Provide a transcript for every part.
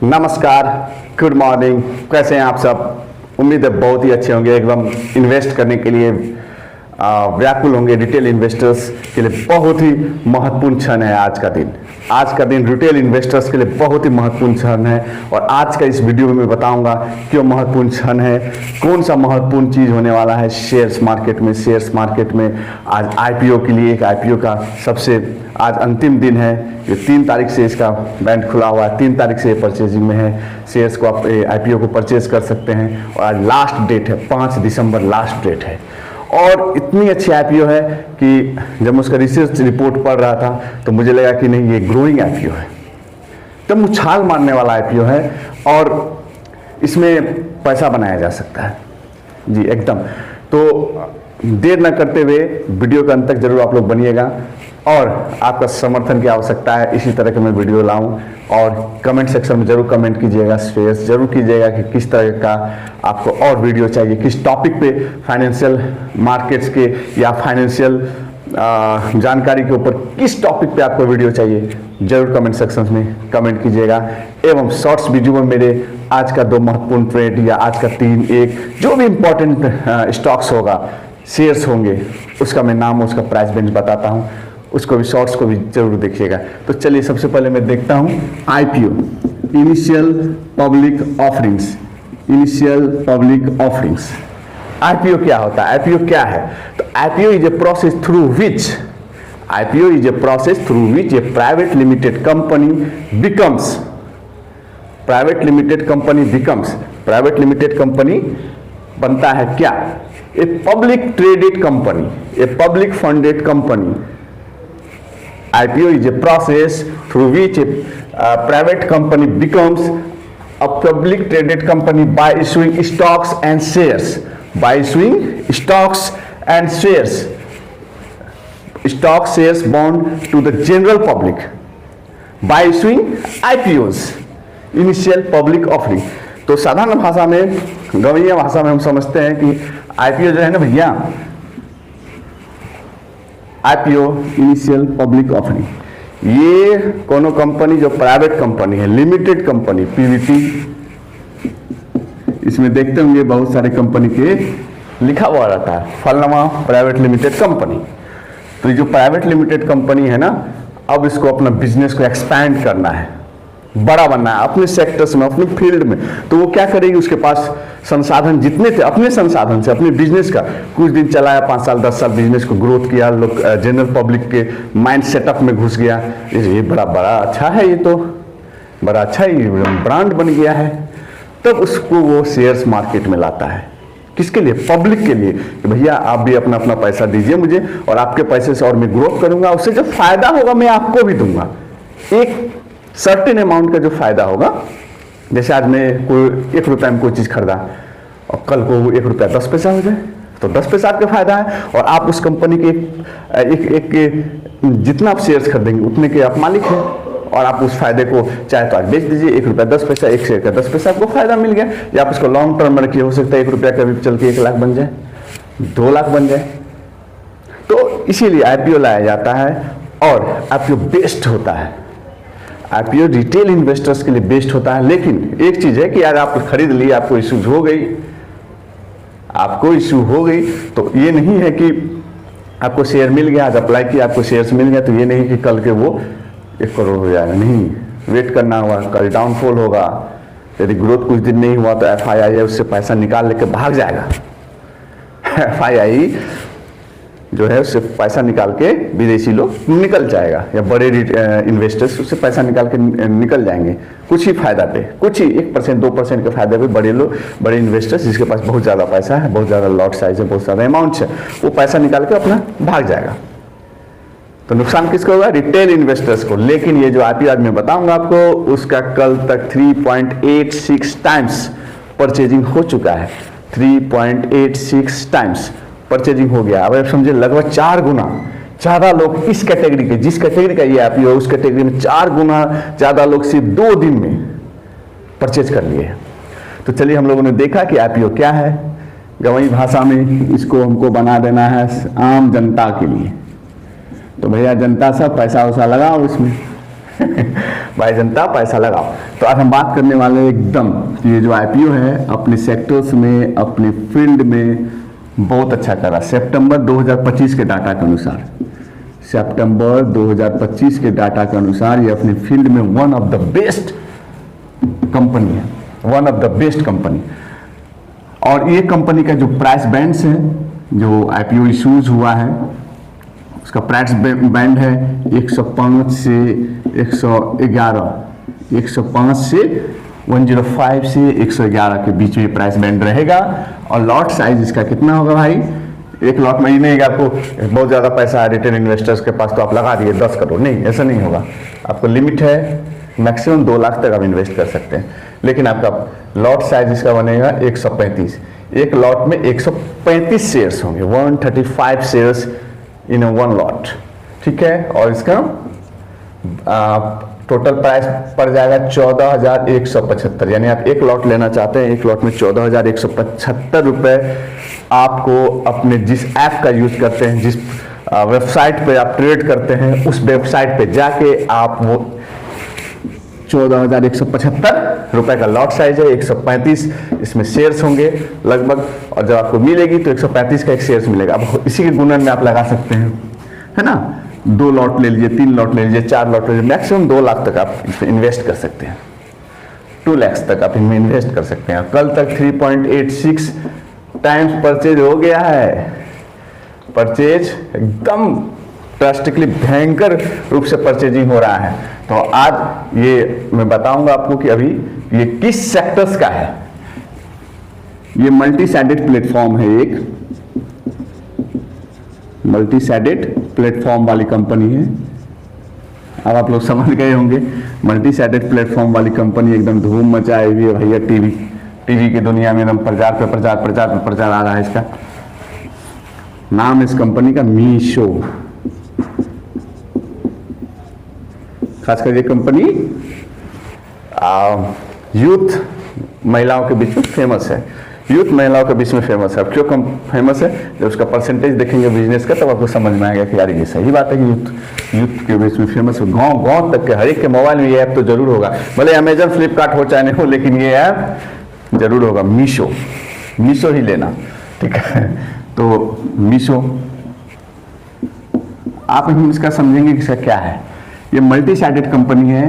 नमस्कार, good morning. कैसे हैं आप सब? उम्मीद है बहुत ही अच्छे होंगे। एकदम इन्वेस्ट करने के लिए व्याकुल होंगे। रिटेल इन्वेस्टर्स के लिए बहुत ही महत्वपूर्ण क्षण है आज का दिन। आज का दिन रिटेल इन्वेस्टर्स के लिए बहुत ही महत्वपूर्ण क्षण है और आज का इस वीडियो में मैं बताऊंगा क्यों महत्वपूर्ण क्षण है, कौन सा महत्वपूर्ण चीज़ होने वाला है शेयर्स मार्केट में। शेयर्स मार्केट में आज आईपीओ के लिए, एक आईपीओ का सबसे आज अंतिम दिन है। ये 3 तारीख से इसका बैंक खुला हुआ है, 3 तारीख से ये परचेजिंग में है। शेयर्स को आप आईपीओ को परचेज कर सकते हैं और आज लास्ट डेट है, 5 दिसंबर लास्ट डेट है। और इतनी अच्छी आईपीओ है कि जब मैं उसका रिसर्च रिपोर्ट पढ़ रहा था तो मुझे लगा कि नहीं, ये ग्रोइंग आईपीओ है, एकदम उछाल मारने वाला आईपीओ है और इसमें पैसा बनाया जा सकता है जी एकदम। तो देर न करते हुए वीडियो के अंत तक जरूर आप लोग बनिएगा और आपका समर्थन की आवश्यकता है, इसी तरह के मैं वीडियो लाऊं। और कमेंट सेक्शन में जरूर कमेंट कीजिएगा, शेयर जरूर कीजिएगा कि किस तरह का आपको और वीडियो चाहिए, किस टॉपिक पे, फाइनेंशियल मार्केट्स के या फाइनेंशियल जानकारी के ऊपर किस टॉपिक पे आपको वीडियो चाहिए, जरूर कमेंट सेक्शन में कमेंट कीजिएगा। एवं शॉर्ट्स वीडियो में मेरे आज का 2 महत्वपूर्ण ट्रेड या आज का 3 जो भी इंपॉर्टेंट स्टॉक्स होगा, शेयर्स होंगे, उसका मैं नाम, उसका प्राइस रेंज बताता हूँ, उसको भी शॉर्ट्स को भी जरूर देखिएगा। तो चलिए सबसे पहले मैं देखता हूँ IPO, initial public offerings. Initial public offerings, IPO क्या होता है, आईपीओ क्या है? तो IPO is a process through which A private limited company becomes private limited company बनता है क्या? A public traded company, a public funded company. IPO is a process through which a private company becomes a public traded company by issuing stocks and shares. Stock shares bond to the general public by issuing IPOs, initial public offering. तो साधारण भाषा में, गवैया भाषा में हम समझते हैं कि IPO जो है ना भैया, आईपीओ इनिशियल पब्लिक ऑफरिंग, ये कोनो कंपनी जो प्राइवेट कंपनी है, लिमिटेड कंपनी, पीवीटी, इसमें देखते होंगे बहुत सारे कंपनी के लिखा हुआ रहता है, फलनामा प्राइवेट लिमिटेड कंपनी। तो ये जो प्राइवेट लिमिटेड कंपनी है ना, अब इसको अपना बिजनेस को एक्सपैंड करना है, बड़ा बनना है अपने सेक्टर्स में, अपने फील्ड में। तो वो क्या करेगी, उसके पास संसाधन जितने थे, अपने संसाधन से, अपने बिजनेस का कुछ दिन चलाया, 5 साल 10 साल बिजनेस को ग्रोथ किया, लोग जनरल पब्लिक के माइंड सेटअप में घुस गया, ये बड़ा अच्छा है, ये तो बड़ा अच्छा ही ब्रांड बन गया है। तब उसको वो शेयर्स मार्केट में लाता है, किसके लिए? पब्लिक के लिए, कि भैया आप भी अपना अपना पैसा दीजिए मुझे और आपके पैसे से और मैं ग्रोथ करूंगा, उससे जो फायदा होगा मैं आपको भी दूंगा। एक सर्टेन अमाउंट का जो फायदा होगा, जैसे आज मैं कोई 1 रुपये में कोई चीज़ खरीदा और कल को वो 1 रुपया 10 पैसा हो जाए, तो 10 पैसा आपका फायदा है और आप उस कंपनी के एक जितना आप शेयर्स खरीदेंगे उतने के आप मालिक हैं और आप उस फायदे को चाहे तो आज बेच दीजिए, 1 रुपया 10 पैसा, 1 शेयर का 10 पैसा आपको फायदा मिल गया। या आप उसको लॉन्ग टर्म में रखिए, हो सकता है 1 रुपया कभी चल के 1 लाख बन जाए, 2 लाख बन जाए। तो इसीलिए आईपीओ लाया जाता है और आईपीओ बेस्ट होता है। आईपीओ रिटेल इन्वेस्टर्स के लिए बेस्ट होता है। लेकिन एक चीज है कि यार आप खरीद लिए, आपको इशू हो गई, तो ये नहीं है कि आपको शेयर मिल गया, आज अप्लाई किया, आपको शेयर्स मिल गया, तो ये नहीं कि कल के वो 1 करोड़ हो जाएगा, नहीं, वेट करना होगा, कल डाउनफॉल होगा। यदि ग्रोथ कुछ दिन नहीं हुआ तो FII है, उससे पैसा निकाल लेके भाग जाएगा। FII जो है उससे पैसा निकाल के विदेशी लोग निकल जाएगा, या बड़े इन्वेस्टर्स उससे पैसा निकाल के निकल जाएंगे कुछ ही फायदा पे, कुछ ही 1% 2% के फायदे पे। बड़े इन्वेस्टर्स जिसके पास बहुत ज़्यादा पैसा है, बहुत ज़्यादा लॉट साइज है, बहुत ज़्यादा अमाउंट है, वो पैसा निकाल के अपना भाग जाएगा। तो नुकसान किसको होगा? रिटेल इन्वेस्टर्स को। लेकिन ये जो आईपीओ आज मैं बताऊंगा आपको, उसका कल तक 3.86 टाइम्स परचेजिंग हो चुका है। 3.86 टाइम्स परचेजिंग हो गया। अब आप समझे, लगभग 4 गुना ज़्यादा लोग इस कैटेगरी के, जिस कैटेगरी का ये आईपीओ है, उस कैटेगरी में 4 गुना ज़्यादा लोग सिर्फ 2 दिन में परचेज कर लिए। तो चलिए, हम लोगों ने देखा कि आईपीओ क्या है। गवई भाषा में इसको हमको बना देना है आम जनता के लिए। तो भैया जनता सब पैसा वैसा लगाओ इसमें, भाई जनता पैसा लगाओ। तो आज हम बात करने वाले हैं एकदम ये जो आईपीओ है अपने सेक्टर्स में, अपने फील्ड में बहुत अच्छा करा। सितंबर 2025 के डाटा के अनुसार, सितंबर 2025 के डाटा के अनुसार ये अपने फील्ड में one of the best company है, one of the best company. और ये कंपनी का जो प्राइस बैंड्स है, जो आईपीओ इशूज हुआ है उसका प्राइस बैंड है 105 से 111, 105 से 105 से 111 के बीच में प्राइस बैंड रहेगा। और लॉट साइज इसका कितना होगा भाई? एक लॉट में ही नहीं, आपको बहुत ज़्यादा पैसा है रिटेल इन्वेस्टर्स के पास तो आप लगा दिए 10 करोड़, नहीं ऐसा नहीं होगा। आपको लिमिट है, मैक्सिमम 2 लाख तक आप इन्वेस्ट कर सकते हैं। लेकिन आपका लॉट साइज इसका बनेगा 135, एक लॉट में 135 शेयर्स होंगे, 135 शेयर्स इन वन लॉट, ठीक है। और इसका टोटल प्राइस पड़ जाएगा 14,175, यानी आप एक लॉट लेना चाहते हैं, एक लॉट में 14,175 रुपये आपको अपने जिस ऐप का यूज करते हैं, जिस वेबसाइट पे आप ट्रेड करते हैं, उस वेबसाइट पे जाके आप वो 14,175 रुपए का लॉट साइज है, 135 इसमें शेयर्स होंगे लगभग। और जब आपको मिलेगी तो 135 का एक शेयर्स मिलेगा। अब इसी के गुणन में आप लगा सकते हैं, है ना। 2 लॉट ले लीजिए, 3 लॉट ले लीजिए, 4 लॉट ले लीजिए, मैक्सिमम 2 लाख तक आप इसमें इन्वेस्ट कर सकते हैं, 2 लाख तक आप इनमें इन्वेस्ट कर सकते हैं। कल तक 3.86 टाइम्स परचेज हो गया है, परचेज एकदम ड्रास्टिकली भयंकर रूप से परचेजिंग हो रहा है। तो आज ये मैं बताऊंगा आपको कि अभी ये किस सेक्टर्स का है। ये मल्टी साइडेड प्लेटफॉर्म है, एक मल्टी साइडेड प्लेटफॉर्म वाली कंपनी है। अब आप लोग समझ गए होंगे, मल्टी साइडेड प्लेटफॉर्म वाली कंपनी एकदम धूम मचाए हुई है भैया। टीवी की दुनिया में एकदम प्रचार पे प्रचार आ रहा है। इसका नाम इस कंपनी का मीशो। खासकर ये कंपनी यूथ महिलाओं के बीच में फेमस है, यूथ महिलाओं के बीच में फेमस है। अब क्यों फेमस है? जब उसका परसेंटेज देखेंगे बिजनेस का तब आपको समझ में आएगा कि यार ये सही बात है कि यूथ के बीच में फेमस है। गांव तक के हर एक के मोबाइल में ये ऐप तो जरूर होगा, भले अमेजन फ्लिपकार्ट हो चाहे नहीं हो, लेकिन ये ऐप जरूर होगा। मीशो ही लेना, ठीक है। तो मीशो आप इसका समझेंगे कि इसका क्या है। ये मल्टी साइडेड कंपनी है,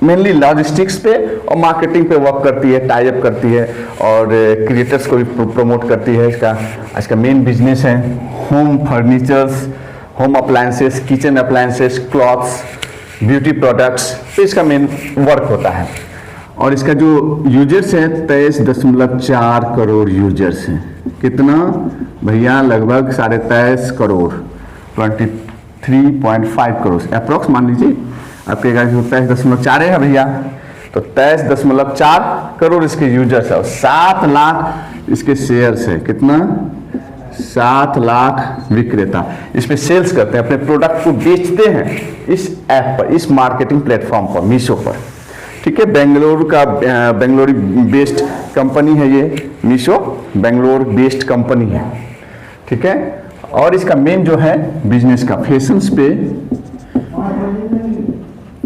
मेनली लॉजिस्टिक्स पे और मार्केटिंग पे वर्क करती है, टाई अप करती है और क्रिएटर्स को भी प्रमोट करती है। इसका मेन बिजनेस है home furnitures, home appliances, kitchen appliances, clothes, beauty products, तो इसका मेन वर्क होता है। और इसका जो यूजर्स है 23.4 करोड़ यूजर्स हैं। कितना भैया? लगभग 23.5 करोड़, 23.5 करोड़ अप्रोक्स मान लीजिए। आपके 23.4 है भैया, तो 23.4 करोड़ इसके यूजर्स है और 7 लाख इसके शेयर्स है। कितना? 7 लाख विक्रेता इस पे सेल्स करते हैं, अपने प्रोडक्ट को बेचते हैं इस ऐप पर, इस मार्केटिंग प्लेटफॉर्म पर, मीशो पर, ठीक है। बेंगलुरु बेस्ड कंपनी है ये मीशो, बेंगलोर बेस्ड कंपनी है, ठीक है। और इसका मेन जो है बिजनेस का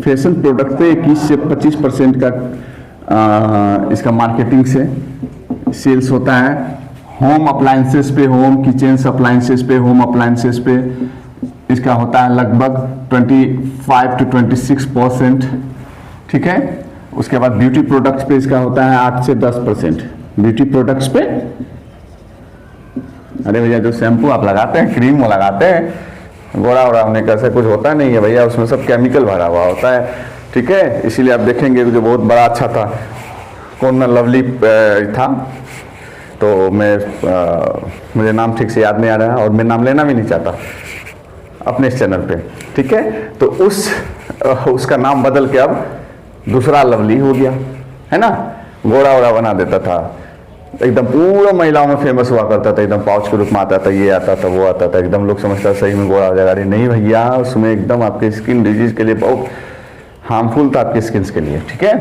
फैशन प्रोडक्ट पे 21 से 25% का इसका मार्केटिंग से सेल्स होता है। होम अप्लायंसेस पे, होम किचन अप्लायंसेस पे, होम अप्लायंसेस पे इसका होता है लगभग 25 to 26%, ठीक है। उसके बाद ब्यूटी प्रोडक्ट्स पे इसका होता है 8 से 10%। ब्यूटी प्रोडक्ट्स पे, अरे भैया जो शैम्पू आप लगाते हैं, क्रीम वो लगाते हैं, गोरा होने का ऐसा कुछ होता नहीं है भैया, उसमें सब केमिकल भरा हुआ होता है, ठीक है। इसीलिए आप देखेंगे जो बहुत बड़ा अच्छा था, कौन ना लवली था, तो मुझे नाम ठीक से याद नहीं आ रहा है और मैं नाम लेना भी नहीं चाहता अपने इस चैनल पे, ठीक है। तो उसका नाम बदल के अब दूसरा लवली हो गया, है ना। गोरा बना देता था, एकदम पूरा महिलाओं में फेमस हुआ करता था, एकदम पाउच के रूप में आता था, ये आता था, वो आता था, एकदम लोग समझता था सही में गोरा हो जाएगा। अरे नहीं भैया, उसमें एकदम आपके स्किन डिजीज के लिए बहुत हार्मफुल था, आपके स्किन के लिए, ठीक है।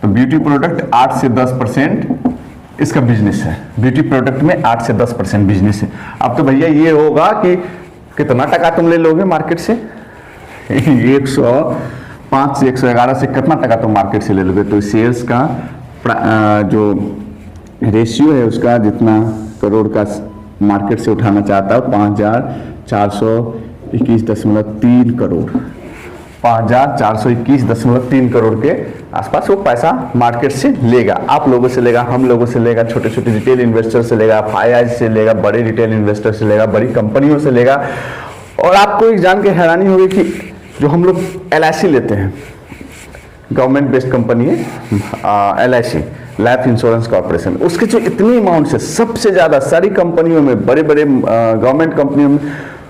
तो ब्यूटी प्रोडक्ट 8 से 10% इसका बिजनेस है। ब्यूटी प्रोडक्ट में 8 से 10% बिजनेस है। अब तो भैया ये होगा कि कितना टका तुम ले लोगे मार्केट से, 105 से 111 से कितना टका तुम मार्केट से ले लोगे? तो शेयर्स का जो रेशियो है उसका, जितना करोड़ का मार्केट से उठाना चाहता है 5421.3 करोड़, 5421.3 करोड़ के आसपास वो पैसा मार्केट से लेगा। आप लोगों से लेगा, हम लोगों से लेगा, छोटे छोटे रिटेल इन्वेस्टर से लेगा, FII से लेगा, बड़े रिटेल इन्वेस्टर से लेगा, बड़ी कंपनियों से लेगा। और आपको एक जान के हैरानी होगी कि जो हम लोग LIC लेते हैं, गवर्नमेंट बेस्ड कंपनी है LIC, लाइफ इंश्योरेंस कॉर्पोरेशन, उसके जो इतनी अमाउंट से सबसे ज़्यादा सारी कंपनियों में, बड़े बड़े गवर्नमेंट कंपनियों में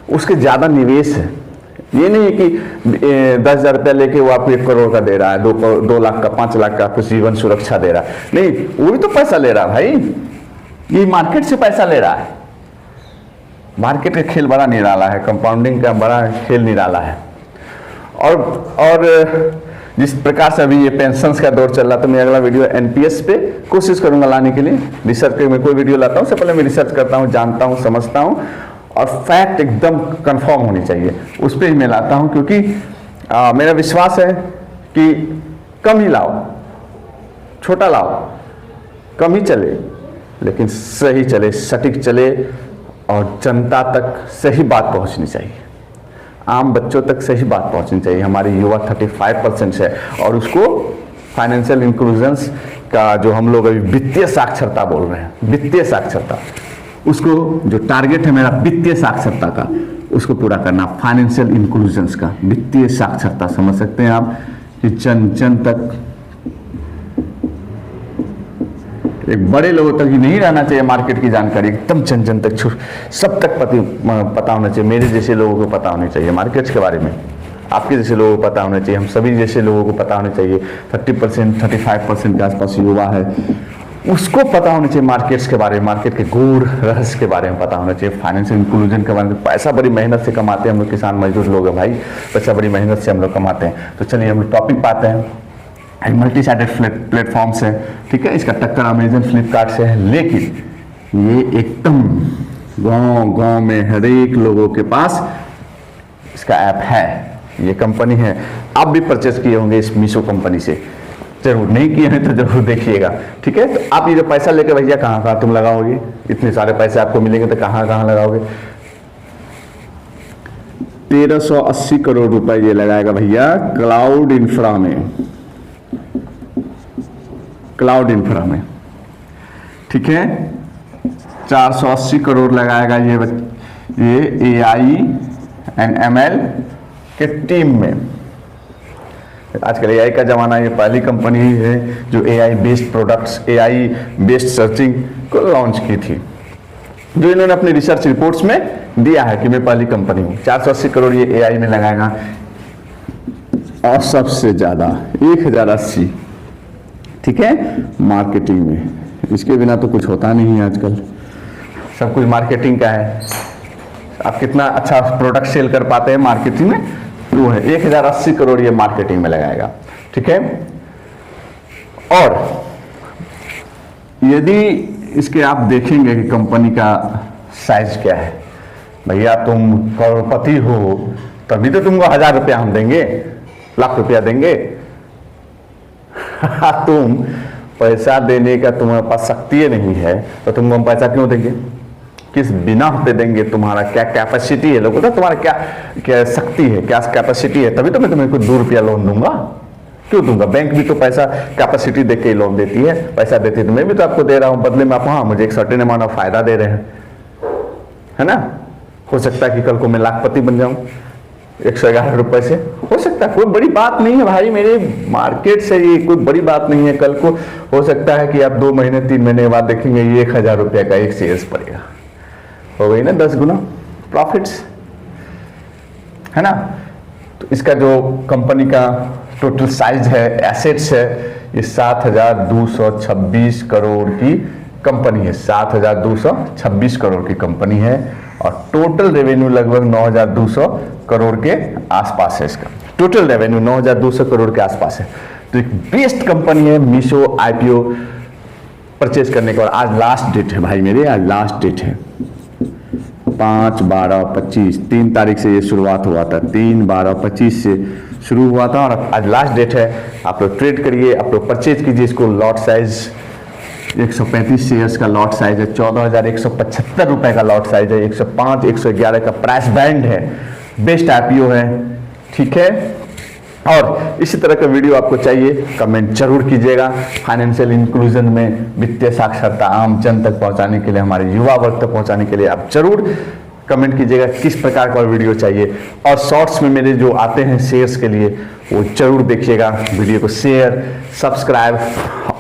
उसके ज़्यादा निवेश है। ये नहीं है कि 10,000 रुपया लेके वो आपको 1 करोड़ का दे रहा है, 2 लाख का, 5 लाख का आपको जीवन सुरक्षा दे रहा है। नहीं, वो भी तो पैसा ले रहा है भाई, ये मार्केट से पैसा ले रहा है। मार्केट का खेल बड़ा निराला है, कंपाउंडिंग का बड़ा खेल निराला है। और जिस प्रकार से अभी ये पेंशन्स का दौर चल रहा, तो मैं अगला वीडियो NPS पे कोशिश करूंगा लाने के लिए। रिसर्च पे मैं कोई वीडियो लाता हूँ, उससे पहले मैं रिसर्च करता हूँ, जानता हूँ, समझता हूँ, और फैक्ट एकदम कंफर्म होनी चाहिए, उस पर ही मैं लाता हूँ। क्योंकि मेरा विश्वास है कि कम ही लाओ, छोटा लाओ, कम ही चले, लेकिन सही चले, सटीक चले, और जनता तक सही बात पहुँचनी चाहिए, आम बच्चों तक सही बात पहुंचनी चाहिए। हमारी युवा 35% है, और उसको फाइनेंशियल इंक्लूजन्स का जो हम लोग अभी वित्तीय साक्षरता बोल रहे हैं, वित्तीय साक्षरता, उसको जो टारगेट है मेरा वित्तीय साक्षरता का, उसको पूरा करना, फाइनेंशियल इंक्लूजन्स का, वित्तीय साक्षरता। समझ सकते हैं आप कि जन जन तक, एक बड़े लोगों तक ही नहीं रहना चाहिए मार्केट की जानकारी, एकदम जन जन तक, सब तक पता होना चाहिए। मेरे जैसे लोगों को पता होना चाहिए मार्केट्स के बारे में, आपके जैसे लोगों को पता होना चाहिए, हम सभी जैसे लोगों को पता होना चाहिए। 30% 35% के आसपास युवा है, उसको पता होना चाहिए मार्केट्स के बारे में, मार्केट के गूढ़ रहस्य के बारे में पता होना चाहिए, फाइनेंशियल इंक्लूजन के बारे में। पैसा बड़ी मेहनत से कमाते हैं हम लोग, किसान मजदूर लोग हैं भाई, पैसा बड़ी मेहनत से हम लोग कमाते हैं। तो चलिए हम लोग टॉपिक पाते हैं। मल्टी साइडेड प्लेटफॉर्म से, ठीक है, इसका टक्कर अमेजन फ्लिपकार्ट से है, लेकिन ये एकदम गांव गांव में हर एक लोगों के पास इसका ऐप है, ये कंपनी है। आप भी परचेज किए होंगे इस मीशो कंपनी से, जरूर नहीं किए हैं तो जरूर देखिएगा, ठीक है। तो आप ये जो पैसा लेकर भैया कहाँ कहाँ तुम लगाओगे, इतने सारे पैसे आपको मिलेंगे तो कहाँ कहाँ लगाओगे? 1380 करोड़ रुपए ये लगाएगा भैया क्लाउड इंफ्रा में, क्लाउड इंफ्रा में, ठीक है। 480 करोड़ लगाएगा ये AI एंड ML के टीम में। आजकल AI का जमाना, ये पहली कंपनी है जो AI based products, AI based searching को लॉन्च की थी, जो इन्होंने अपनी रिसर्च रिपोर्ट्स में दिया है कि मैं पहली कंपनी हूँ। 480 करोड़ ये AI में लगाएगा, और सबसे ज्यादा 1080, ठीक है, मार्केटिंग में। इसके बिना तो कुछ होता नहीं है आजकल, सब कुछ मार्केटिंग का है। आप कितना अच्छा प्रोडक्ट सेल कर पाते हैं मार्केटिंग में, वो है 1080 करोड़ ये मार्केटिंग में लगाएगा, ठीक है। और यदि इसके आप देखेंगे कि कंपनी का साइज क्या है, भैया तुम करोड़पति हो तभी तो तुमको 1000 रुपया हम देंगे, लाख रुपया देंगे। तुम पैसा देने का तुम्हारे पास शक्ति नहीं है तो तुमको हम पैसा क्यों देंगे, किस बिना पे देंगे? तुम्हारा क्या कैपेसिटी है, लोगों, तुम्हारा क्या क्या शक्ति है, क्या कैपेसिटी है, तभी तो मैं तुम्हें कुछ 2 रुपया लोन दूंगा। क्यों दूंगा? बैंक भी तो पैसा कैपेसिटी देके ही लोन देती है, पैसा देती है, तो मैं भी तो आपको दे रहा हूं बदले में। आप हाँ मुझे एक सर्टेन अमाउंट ऑफ फायदा दे रहे हैं, है ना। हो सकता है कि कल को मैं लाखपति बन जाऊं 111 रुपए से, हो सकता है, कोई बड़ी बात नहीं है भाई, मेरे मार्केट से ये कोई बड़ी बात नहीं है। कल को हो सकता है कि आप 2 महीने 3 महीने बाद देखेंगे ये 1000 रुपया का एक शेयर्स पड़ेगा, हो गई ना 10 गुना प्रॉफिट्स, है ना। तो इसका जो कंपनी का टोटल साइज है, एसेट्स है, ये 7226 करोड़ की कंपनी है, 7226 करोड़ की कंपनी है, और टोटल रेवेन्यू लगभग 9200 करोड़ के आसपास है। इसका टोटल रेवेन्यू 9200 करोड़ के आसपास है। तो एक बेस्ट कंपनी है मीशो। IPO परचेज करने के बाद आज लास्ट डेट है भाई मेरे, आज लास्ट डेट है 5, 12, 25 3 तारीख से ये शुरुआत हुआ था। 3, 12, 25 से शुरू हुआ था और आज लास्ट डेट है। आप लोग ट्रेड करिए, आप लोग परचेज कीजिए इसको। लॉट साइज 135 शेयर्स का लॉट साइज है, 14,175 रुपए का लॉट साइज है, 105, 111 का प्राइस बैंड है, बेस्ट आईपीओ है, ठीक है। और इसी तरह का वीडियो आपको चाहिए, कमेंट जरूर कीजिएगा। फाइनेंशियल इंक्लूजन में वित्तीय साक्षरता आम जन तक पहुंचाने के लिए, हमारे युवा वर्ग तक पहुंचाने के लिए आप जरूर कमेंट कीजिएगा किस प्रकार का वीडियो चाहिए। और शॉर्ट्स में मेरे जो आते हैं शेयर्स के लिए वो जरूर देखिएगा। वीडियो को शेयर, सब्सक्राइब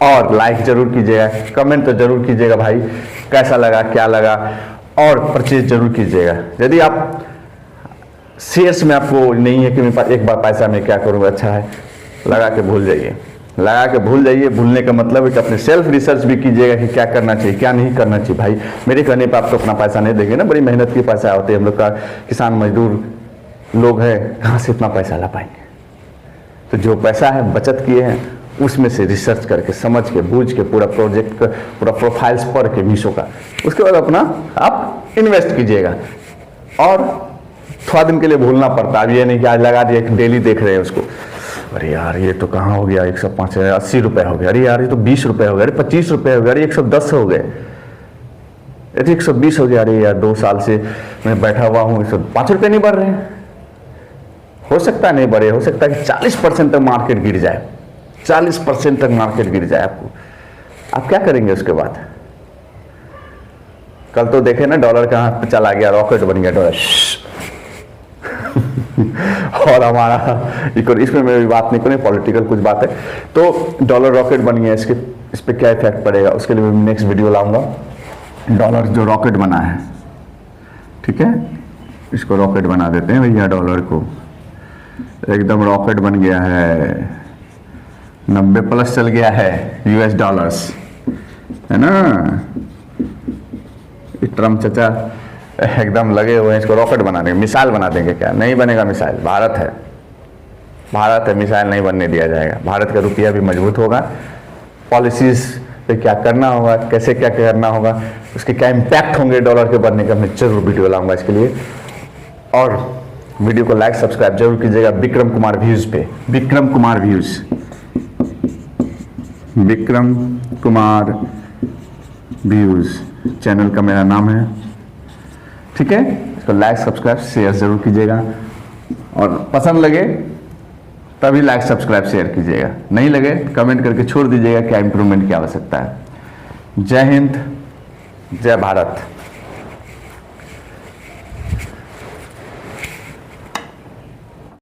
और लाइक जरूर कीजिएगा। कमेंट तो जरूर कीजिएगा भाई, कैसा लगा, क्या लगा, और परचेज जरूर कीजिएगा। यदि आप शेयर्स में आपको नहीं है कि मेरे पास एक बार पैसा मैं क्या करूँगा, अच्छा है, लगा के भूल जाइए, लगा के भूल जाइए। भूलने का मतलब है कि अपने सेल्फ रिसर्च भी कीजिएगा कि क्या करना चाहिए, क्या नहीं करना चाहिए। भाई मेरे कहने पर आप तो अपना पैसा नहीं देंगे ना, बड़ी मेहनत के पैसा होते हैं। हम लोग का किसान मजदूर लोग हैं, कहाँ से इतना पैसा ला पाएंगे। तो जो पैसा है बचत किए हैं उसमें से रिसर्च करके, समझ के, बूझ के, पूरा प्रोजेक्ट का पूरा प्रोफाइल्स पढ़ के मीशो का, उसके बाद अपना आप इन्वेस्ट कीजिएगा। और थोड़ा दिन के लिए भूलना पड़ता है। अब ये नहीं कि आज लगा दिया, डेली देख रहे हैं उसको, अरे यार ये तो कहाँ हो गया, 105 80 रुपए हो गया, अरे यार ये तो 20 रुपए हो गया, अरे 25 रुपए हो गया, अरे 110 हो गए, अरे 120 हो गया, अरे यार 2 साल से मैं बैठा हुआ हूँ, 5 रुपए नहीं बढ़ रहे हैं। हो सकता है नहीं बढ़े, हो सकता है कि 40% तक मार्केट गिर जाए, 40% तक मार्केट गिर जाए। आपको आप क्या करेंगे उसके बाद? कल तो देखे ना, डॉलर कहाँ चला गया, रॉकेट बन गया डॉलर। और हमारा इसमें मैं बात नहीं करूँ, पॉलिटिकल कुछ बात है। तो डॉलर रॉकेट बन गया, इस पे क्या इफेक्ट पड़ेगा उसके लिए मैं नेक्स्ट वीडियो लाऊंगा। डॉलर जो रॉकेट बना है, ठीक है, इसको रॉकेट बना देते हैं भैया। डॉलर को एकदम रॉकेट बन गया है, 90 प्लस चल गया है US डॉलर्स, है ना। ट्रम्प चाचा एकदम लगे हुए हैं इसको रॉकेट बनाने, मिसाइल बना देंगे। क्या नहीं बनेगा मिसाइल, भारत है, भारत है, मिसाइल नहीं बनने दिया जाएगा। भारत का रुपया भी मजबूत होगा। पॉलिसीज पे क्या करना होगा, कैसे क्या करना होगा, उसके क्या इम्पैक्ट होंगे डॉलर के बढ़ने का, मैं जरूर वीडियो लाऊंगा इसके लिए। और वीडियो को लाइक सब्सक्राइब जरूर कीजिएगा विक्रम कुमार व्यूज पे, Vikram Kumar views, Vikram Kumar views channel का मेरा नाम है, ठीक है। इसको लाइक सब्सक्राइब शेयर जरूर कीजिएगा। और पसंद लगे तभी लाइक सब्सक्राइब शेयर कीजिएगा, नहीं लगे कमेंट करके छोड़ दीजिएगा क्या इंप्रूवमेंट की आवश्यकता है। जय हिंद, जय भारत।